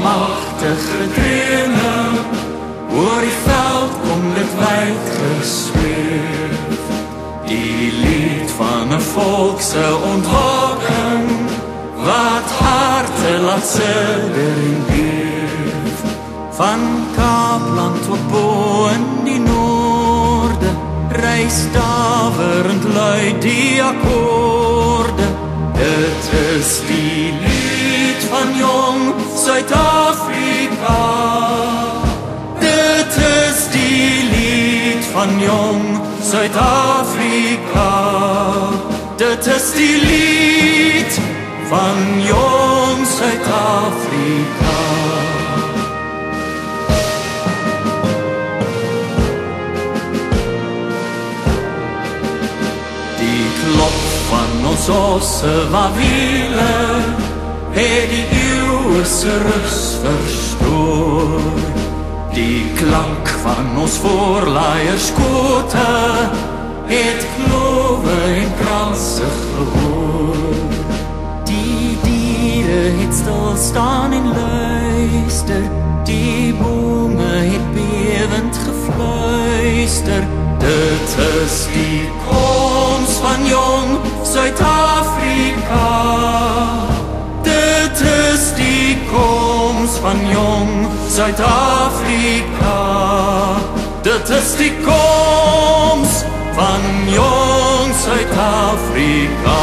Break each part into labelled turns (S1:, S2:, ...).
S1: magtige drene, oor die veld kom dit wyd gesweef. Die lied van 'n volk se ontwaking, wat harte laat sidder en beef. Van Kaapland tot bo in die noorde, reis daverend luid die akkoorde. Dit is die lied van jong Suid-Afrika. Dit is die lied van jong Suid-Afrika. Dit is die lied van jong Suid-Afrika. Die klop van ons osse wawiele het die eeuwe se rus verstoor. Die klank van ons voorlaierskote het klowe en kranse gehoor. Die diere het stil staan en luister, die bome het bewend gefluister. Dit is die koms van jong Suid-Afrika. Dit is die koms van jong Suid-Afrika. Dit is die koms van jong Suid-Afrika.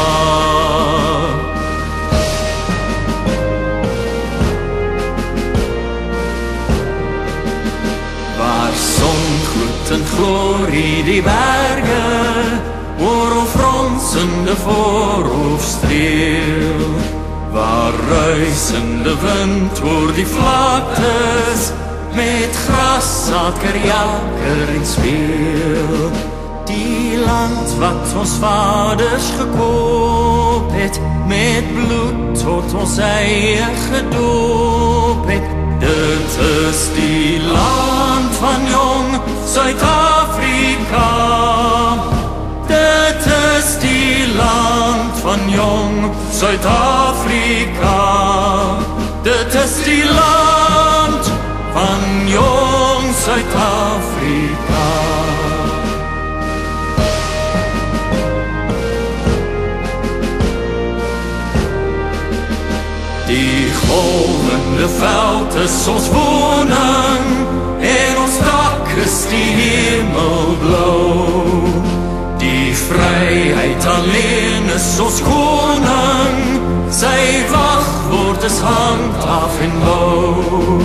S1: Waar songloed en glorie die berge oor ons fronsende voorhof streel. Waar ruisende wind oor die vlaktes met grassaker jaker en speel. Die land wat ons vaders gekoop het, met bloed tot ons eie gedoop het. Dit is die land van jong Suid-Afrika. Dit is die land van jong Suid-Afrika. Dit is die land van jong Suid-Afrika. Die golvende veld is ons woning, en ons dak is die hemelblauw. Die vryheid alleen is ons koning, sy wachtwoord is handhaaf en bou.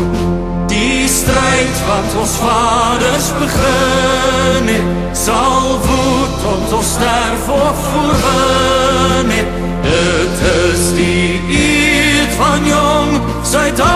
S1: Die stryd wat ons vaders begin het, sal woed tot ons sterf of voorwin het. Dit is die eed van jong Suid-Afrika.